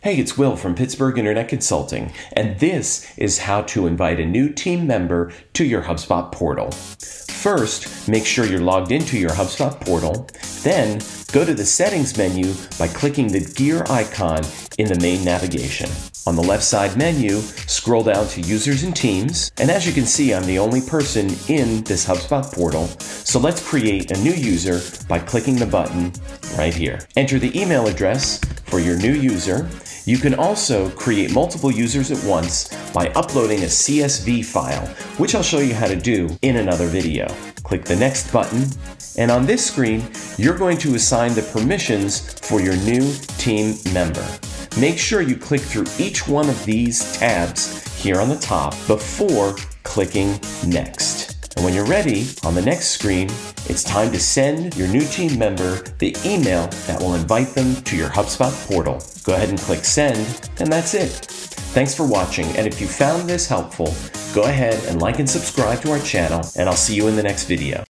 Hey, it's Will from Pittsburgh Internet Consulting, and this is how to invite a new team member to your HubSpot portal. First, make sure you're logged into your HubSpot portal. Then, go to the Settings menu by clicking the gear icon in the main navigation. On the left side menu, scroll down to Users and Teams, and as you can see, I'm the only person in this HubSpot portal, so let's create a new user by clicking the button right here. Enter the email address for your new user. You can also create multiple users at once by uploading a CSV file, which I'll show you how to do in another video. Click the Next button, and on this screen, you're going to assign the permissions for your new team member. Make sure you click through each one of these tabs here on the top before clicking Next. And when you're ready, on the next screen, it's time to send your new team member the email that will invite them to your HubSpot portal. Go ahead and click Send, and that's it. Thanks for watching, and if you found this helpful, go ahead and like and subscribe to our channel, and I'll see you in the next video.